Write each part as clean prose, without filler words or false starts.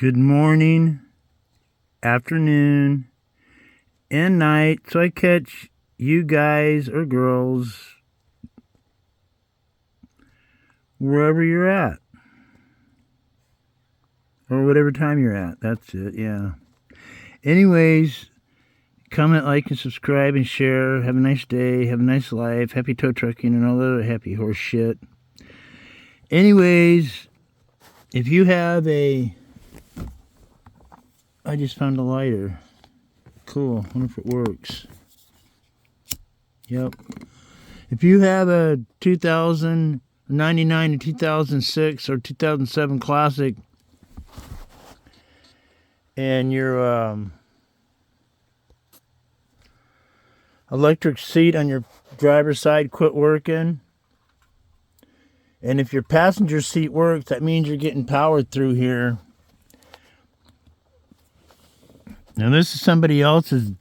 Good morning, afternoon, and night. So I catch you guys or girls wherever you're at. Or whatever time you're at. That's it, yeah. Anyways, comment, like, and subscribe, and share. Have a nice day. Have a nice life. Happy tow trucking and all that other happy horse shit. Anyways, if you have a... I just found a lighter. Cool. Wonder if it works. Yep. If you have a 2099 to 2006 or 2007 Classic and your electric seat on your driver's side quit working, and if your passenger seat works, that means you're getting powered through here. Now this is somebody else's.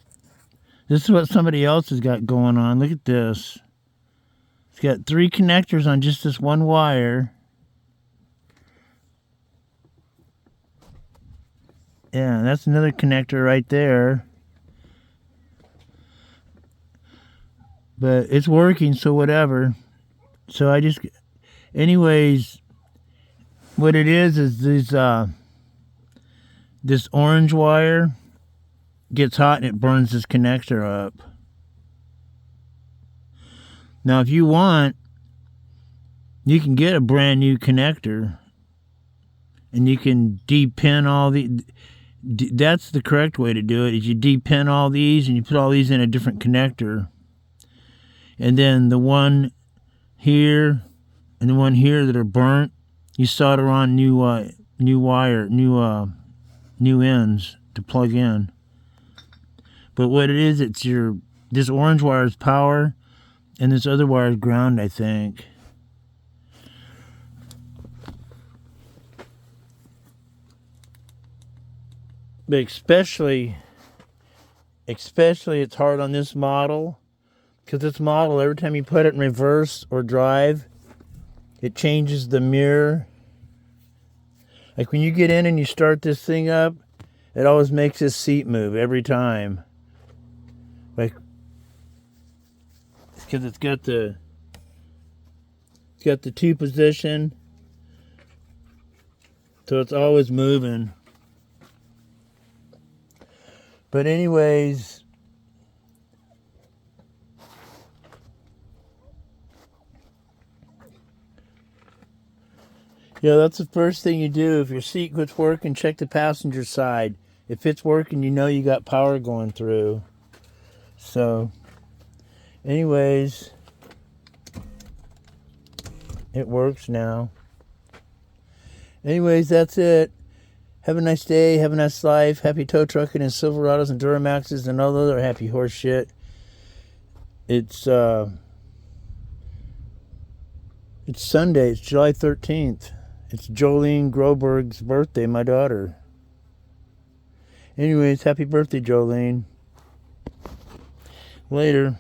This is what somebody else has got going on. Look at this. It's got 3 connectors on just this one wire. Yeah, that's another connector right there. But it's working, so whatever. So I just... Anyways, what it is this orange wire gets hot and it burns this connector up. Now, if you want, you can get a brand new connector and you can de-pin all the... That's the correct way to do it, is you de-pin all these and you put all these in a different connector. And then the one here and the one here that are burnt, you solder on new ends to plug in. But what it is, it's this orange wire is power, and this other wire is ground, I think. But especially it's hard on this model, because this model, every time you put it in reverse or drive, it changes the mirror. Like when you get in and you start this thing up, it always makes this seat move every time. Like, because it's got the 2 position, so it's always moving. But anyways, yeah, that's the first thing you do. If your seat quits working, check the passenger side. If it's working, you know you got power going through. So, anyways, it works now. Anyways, that's it. Have a nice day. Have a nice life. Happy tow trucking and Silverados and Duramaxes and all the other happy horse shit. It's Sunday. It's July 13th. It's Jolene Groberg's birthday, my daughter. Anyways, happy birthday, Jolene. Later.